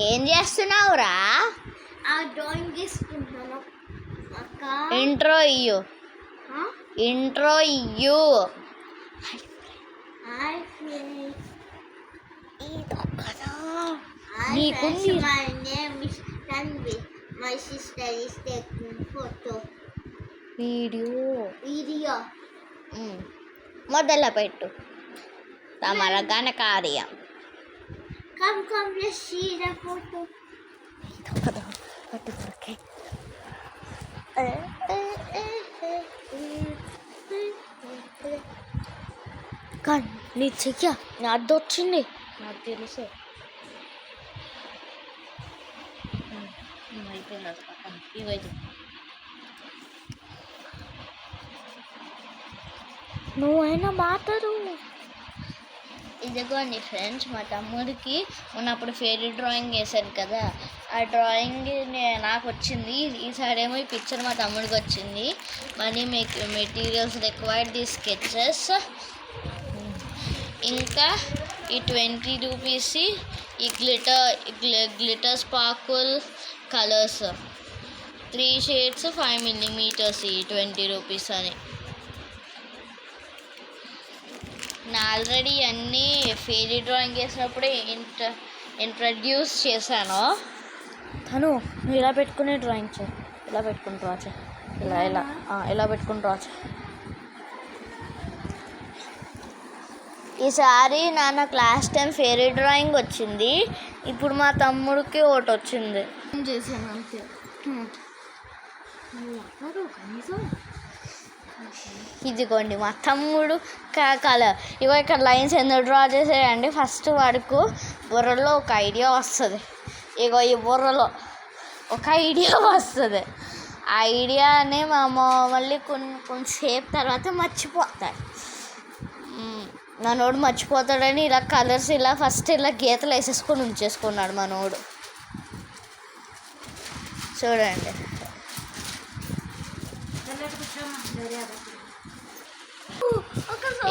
ఏం చేస్తున్నావురా? డ్రాయింగ్ చేసుకుంటున్నాను అక్క. ఇంట్రో ఇయ్యు. Hi friends. నీకుంది. My name is Tanvi. My sister is taking photo. Video మొదలు పెట్టు. తమర ఘనకార్యం. Come, let's see the photo. కానీ నీ చెయ్య నా అద్దొచ్చింది, నాకు తెలుసు. ఇవైతే నువ్వైనా మాట్లాడు. ఇదిగోండి ఫ్రెండ్స్, మా తమ్ముడికి ఉన్నప్పుడు ఫేవరెట్ డ్రాయింగ్ వేశాను కదా, ఆ డ్రాయింగ్ నాకు వచ్చింది. ఈసారి ఏమో ఈ పిక్చర్ మా తమ్ముడికి వచ్చింది. Money materials required the sketches. ఇంకా ఈ 20 రూపీస్ ఈ glitter sparkle colours 3 shades 5 millimeters ఈ 20 రూపీస్ అని. నా ఆల్రెడీ అన్నీ ఫెయిరీ డ్రాయింగ్ చేసినప్పుడే ఇంట్రడ్యూస్ చేశాను. తను నువ్వు ఇలా పెట్టుకునే డ్రాయింగ్ చేయి, ఇలా పెట్టుకుని డ్రా చేయి, ఇలా పెట్టుకుని డ్రా చేయి. ఈసారి నాన్న క్లాస్ టైం ఫెయిరీ డ్రాయింగ్ వచ్చింది, ఇప్పుడు మా తమ్ముడికి ఒకటి వచ్చింది. చేశాను అంతే. ఇదిగోండి మా తమ్ముడు కలర్. ఇగో ఇక్కడ లైన్స్ ఎందుకు డ్రా చేసాడండి, ఫస్ట్ వాడికి బుర్రలో ఒక ఐడియా వస్తుంది. ఇగో ఈ బుర్రలో ఒక ఐడియా వస్తుంది. ఆ ఐడియాని మా మళ్ళీ కొంచెంసేపు తర్వాత మర్చిపోతాడు. మనోడు మర్చిపోతాడని ఇలా కలర్స్ ఇలా ఫస్ట్ ఇలా గీతలు వేసేసుకొని ఉంచేసుకున్నాడు మనోడు. చూడండి,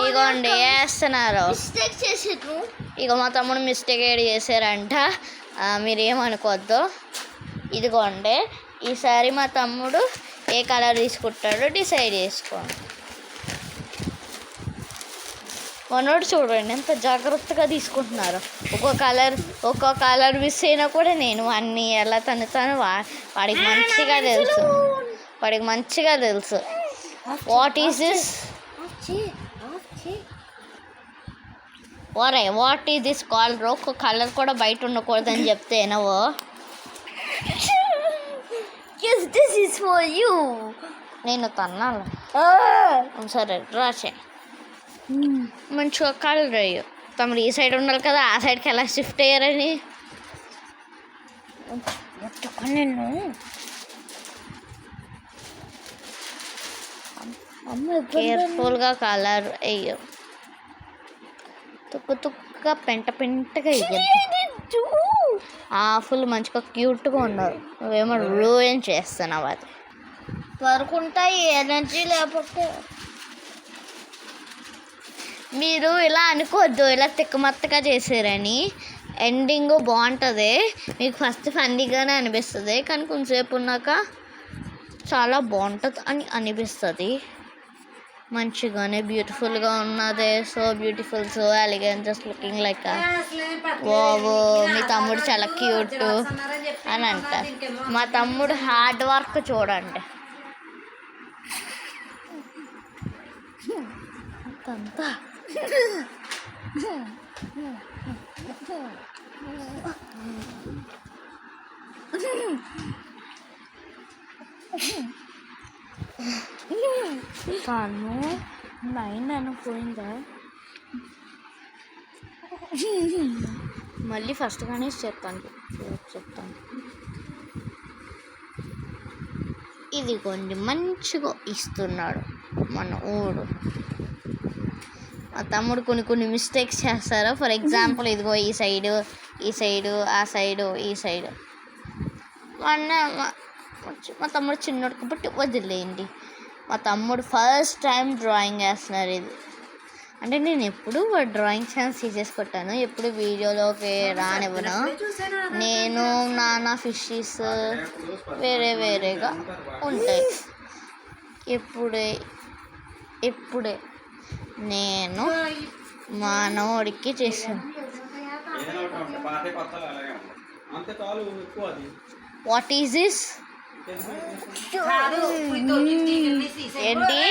ఇగోండి వేస్తున్నారు. ఇక మా తమ్ముడు మిస్టేక్ ఏడు చేశారంట, మీరేమనుకోవద్దు. ఇదిగోండి, ఈసారి మా తమ్ముడు ఏ కలర్ తీసుకుంటాడో డిసైడ్ చేసుకోండి. మనోడు చూడండి ఎంత జాగ్రత్తగా తీసుకుంటున్నారు. ఒక్కో కలర్ మిస్ అయినా కూడా నేను అన్నీ ఎలా తను వాడికి మంచిగా తెలుసు. What is this? What is this colour? ఒక్క కలర్ కూడా బయట ఉండకూడదని చెప్తే నువ్వు దిస్ ఈస్ ఫర్ యూ. నేను తన్నాను. సరే డ్రా చేయి, మంచిగా కలర్ అయ్యో. తమరు ఈ సైడ్ ఉండాలి కదా, ఆ సైడ్కి ఎలా షిఫ్ట్ అయ్యారని నేను కేర్ఫుల్గా కలర్ అయ్యో. తుక్కుగా పెంటగా అయ్యారు. ఫుల్ మంచిగా క్యూట్గా ఉన్నారు. నువ్వేమో రూయిన్ చేస్తున్నావు. అది వరకుంటాయి ఎనర్జీ లేకపోతే. మీరు ఇలా అనుకోవద్దు, ఇలా తిక్కమత్తగా చేసారని. ఎండింగ్ బాగుంటుంది, మీకు ఫస్ట్ ఫన్నీగానే అనిపిస్తుంది, కానీ కొంచెంసేపు ఉన్నాక చాలా బాగుంటుంది అని అనిపిస్తుంది. మంచిగానే బ్యూటిఫుల్గా ఉన్నది. So beautiful, so elegant, just looking like ఓవో మీ తమ్ముడు చాలా క్యూట్ అని అంటారు. మా తమ్ముడు హార్డ్ వర్క్ చూడండి. అంతా కాను లైన్ అనుకోయిందా, మళ్ళీ ఫస్ట్గానే చెప్తాను. ఇదిగోండి మంచిగా ఇస్తున్నాడు మన ఊడు. మా తమ్ముడు కొన్ని మిస్టేక్స్ చేస్తారు. ఫర్ ఎగ్జాంపుల్ ఇదిగో ఈ సైడు ఆ సైడు ఈ సైడు. మా తమ్ముడు చిన్నోడు కాబట్టి వదిలేయండి. మా తమ్ముడు ఫస్ట్ టైం డ్రాయింగ్ వేస్తున్నారు. ఇది అంటే నేను ఎప్పుడు డ్రాయింగ్ ఛాన్స్ తీసేసి కొట్టాను, ఎప్పుడు వీడియోలోకి రానివ్వను. నేను నాన్న ఫిషెస్ వేరే వేరేగా ఉంటాయి. ఇప్పుడే నేను మానవుడికి చేశాను. What is this? ఏంటి?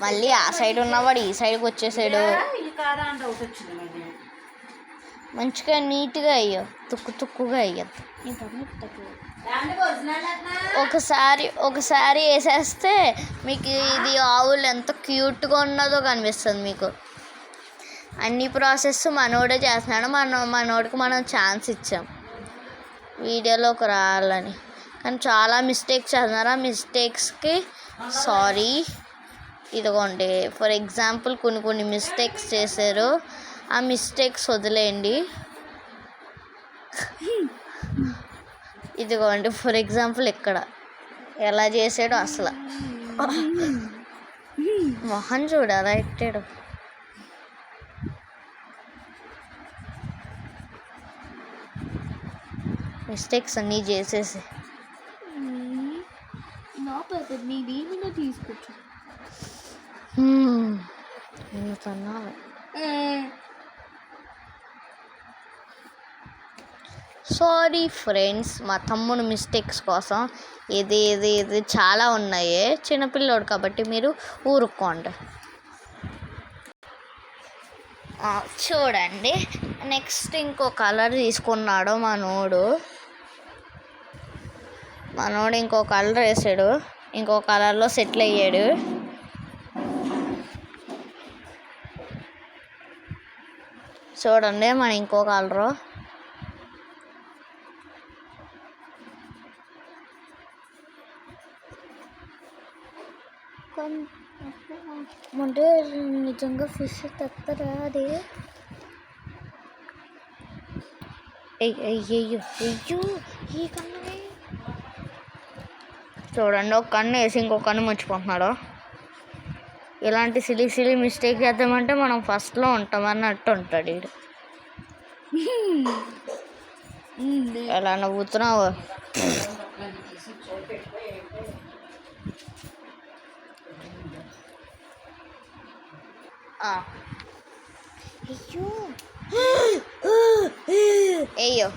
మళ్ళీ ఆ సైడ్ ఉన్నవాడు ఈ సైడ్కి వచ్చేసాడు. మంచిగా నీట్గా అయ్యో, తుక్కుగా అయ్యద్దు. ఒకసారి వేసేస్తే మీకు ఇది ఆవులు ఎంత క్యూట్గా ఉన్నదో కనిపిస్తుంది మీకు. అన్ని ప్రాసెస్ మనోడే చేస్తున్నాడు. మనోడికి మనం ఛాన్స్ ఇచ్చాం వీడియోలోకి రావాలని, కానీ చాలా మిస్టేక్స్ చేస్తున్నారు. ఆ మిస్టేక్స్కి సారీ. ఇదిగోండి ఫర్ ఎగ్జాంపుల్ కొన్ని మిస్టేక్స్ చేశారు, ఆ మిస్టేక్స్ వదిలేయండి. ఇదిగోండి ఫర్ ఎగ్జాంపుల్ ఇక్కడ ఎలా చేసాడో అసలు మొహం చూడు అలా ఎట్టాడు. మిస్టేక్స్ అన్నీ చేసేసి తీసుకోవచ్చు. సారీ ఫ్రెండ్స్, మా తమ్ముడు మిస్టేక్స్ కోసం ఇది చాలా ఉన్నాయి. చిన్నపిల్లోడు కాబట్టి మీరు ఊరుకోండి. చూడండి నెక్స్ట్ ఇంకో కలర్ తీసుకున్నాడు మనోడు ఇంకో కలర్ వేసాడు, ఇంకో కలర్లో సెటిల్ అయ్యాడు. చూడండి మన ఇంకో కలరు. అంటే నిజంగా ఫిష్ తెస్తారా? అది అయ్యో ఈ కన్ను చూడండి, ఒక కన్ను వేసి ఇంకో కన్ను మర్చిపోతున్నాడు. ఇలాంటి సిలి మిస్టేక్ చేద్దామంటే మనం ఫస్ట్లో ఉంటామన్నట్టు ఉంటాడు వీడు. ఎలా నవ్వుతున్నావు? అయ్యో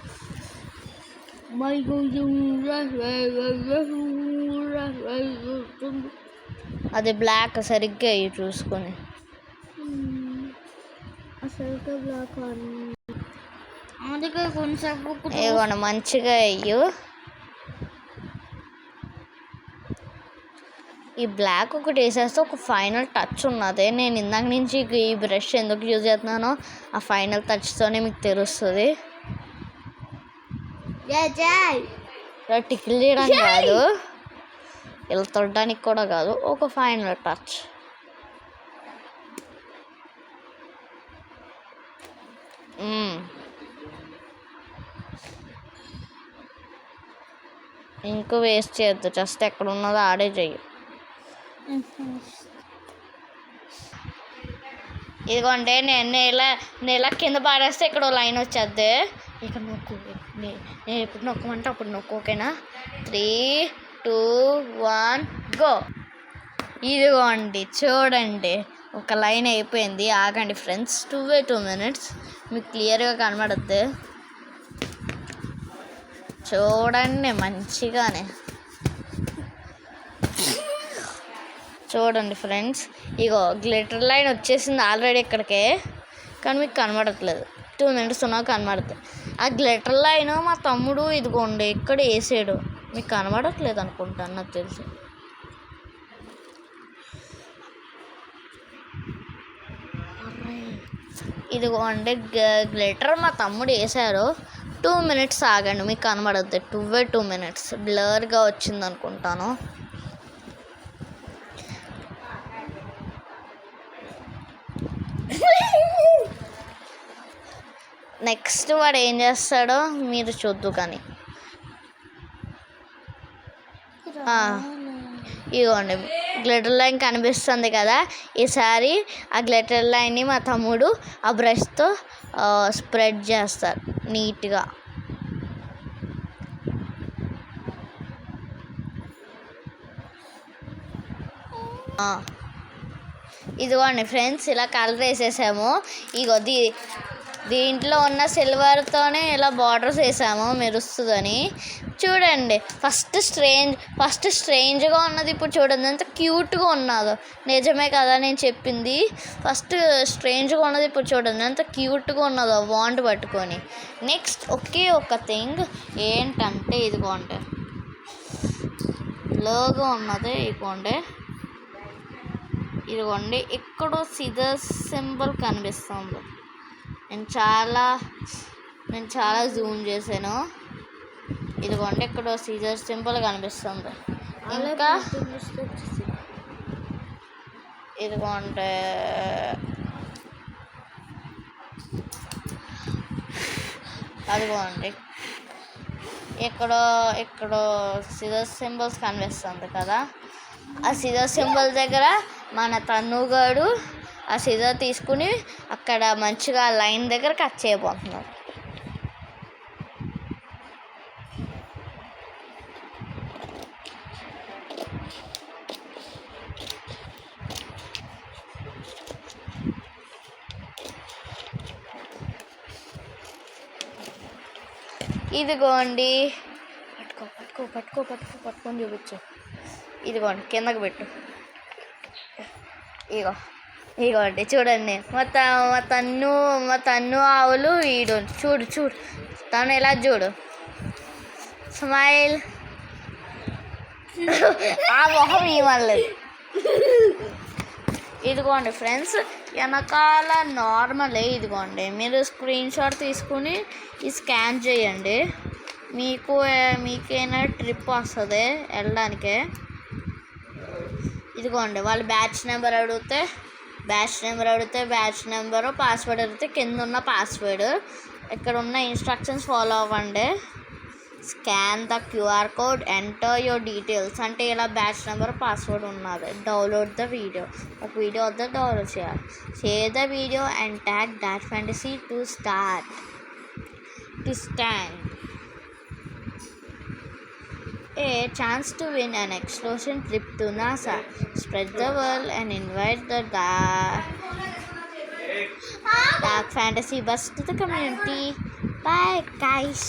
అది బ్లాక్ సరిగ్గా అయ్యి చూసుకొని. ఏమన్నా మంచిగా అయ్యు. ఈ బ్లాక్ ఒకటి వేసేస్తే ఒక ఫైనల్ టచ్ ఉన్నది. నేను ఇందాక నుంచి ఈ బ్రష్ ఎందుకు యూజ్ చేస్తున్నానో ఆ ఫైనల్ టచ్తోనే మీకు తెలుస్తుంది. టికిల్ చేయడానికి కాదు, ఇలా తొడడానికి కూడా కాదు, ఒక ఫైనల్ టచ్. ఇంకో వేస్ట్ చేయొద్దు, జస్ట్ ఎక్కడ ఉన్నదో ఆడే చెయ్యి. ఇదిగోండి నేను ఇలా కింద పాడేస్తే ఇక్కడ లైన్ వచ్చేద్ది. ఇక్కడ నొక్కు, నేను ఎప్పుడు నొక్కమంటే అప్పుడు నొక్కు, ఓకేనా? 3, 2, 1 గో. ఇదిగోండి చూడండి ఒక లైన్ అయిపోయింది. ఆగండి ఫ్రెండ్స్, 2 minutes మీకు క్లియర్గా కనబడుద్ది. చూడండి మంచిగానే చూడండి ఫ్రెండ్స్. ఇగో గ్లిటర్ లైన్ వచ్చేసింది ఆల్రెడీ ఇక్కడికే, కానీ మీకు కనబడట్లేదు. 2 minutes ఉన్నా కనబడుతుంది. ఆ గ్లిటర్ లైన్ మా తమ్ముడు ఇదిగోండి ఇక్కడ వేసాడు, మీకు కనబడట్లేదు అనుకుంటాను నాకు తెలిసి. ఇదిగోండి గ్లిటర్ మా తమ్ముడు వేసారు. 2 minutes ఆగండి, మీకు కనబడుద్ది. 2 minutes బ్లర్గా వచ్చింది అనుకుంటాను. నెక్స్ట్ వాడు ఏం చేస్తాడో మీరు చూద్దు కానీ. ఇదిగోండి గ్లిటర్ లైన్ కనిపిస్తుంది కదా, ఈసారి ఆ గ్లిటర్ లైన్ని మా తమ్ముడు ఆ బ్రష్తో స్ప్రెడ్ చేస్తారు నీట్గా. ఇదిగోండి ఫ్రెండ్స్, ఇలా కలర్ వేసేసాము. ఇగో దీంట్లో ఉన్న సిల్వర్తోనే ఇలా బార్డర్స్ వేసాము మెరుస్తుందని. చూడండి, ఫస్ట్ స్ట్రేంజ్గా ఉన్నది ఇప్పుడు చూడండి ఎంత క్యూట్గా ఉన్నదో. నిజమే కదా నేను చెప్పింది, ఫస్ట్ స్ట్రేంజ్గా ఉన్నది ఇప్పుడు చూడండి ఎంత క్యూట్గా ఉన్నదో వాండ్ పట్టుకొని. నెక్స్ట్ ఒకే ఒక థింగ్ ఏంటంటే ఇదిగోండి లోగో ఉన్నది. ఇదిగోండి ఇక్కడ సిజర్ సింబల్ కనిపిస్తుంది. నేను చాలా జూమ్ చేశాను. ఇదిగోండి ఇక్కడ సిజర్ సింబల్ కనిపిస్తుంది. ఇంకా ఇదిగోండి అదిగోండి ఇక్కడ సిజర్ సింబల్స్ కనిపిస్తుంది కదా, ఆ సిజర్ సింబల్ దగ్గర మన తన్నుగాడు ఆ సిజర్ తీసుకుని అక్కడ మంచిగా లైన్ దగ్గర కట్ చేయబోతున్నాడు. ఇదిగోండి పట్టుకొని చూపించు. ఇదిగోండి కిందకు పెట్టు. ఇగోండి చూడండి మా తన్ను ఆవులు వీడు చూడు తను ఎలా చూడు స్మైల్. ఆ మొహం ఇవ్వలేదు. ఇదిగోండి ఫ్రెండ్స్, వెనకాల నార్మలే. ఇదిగోండి మీరు స్క్రీన్ షాట్ తీసుకుని స్కాన్ చేయండి, మీకైనా ట్రిప్ వస్తుంది వెళ్ళడానికే. ఇదిగోండి వాళ్ళు బ్యాచ్ నెంబర్ అడిగితే బ్యాచ్ నెంబరు, పాస్వర్డ్ అడిగితే కింద ఉన్న పాస్వర్డ్, ఇక్కడ ఉన్న ఇన్స్ట్రక్షన్స్ ఫాలో అవ్వండి. Scan the QR code, enter your details అంటే ఇలా బ్యాచ్ నెంబర్ పాస్వర్డ్ ఉన్నది. డౌన్లోడ్ ద వీడియో, ఒక వీడియో వద్ద డౌన్లోడ్ చేయాలి. Share the video and tag dark fantasy to stand a chance to win an excursion trip to NASA. Spread the world and invite the dark fantasy bus to the community. Bye guys.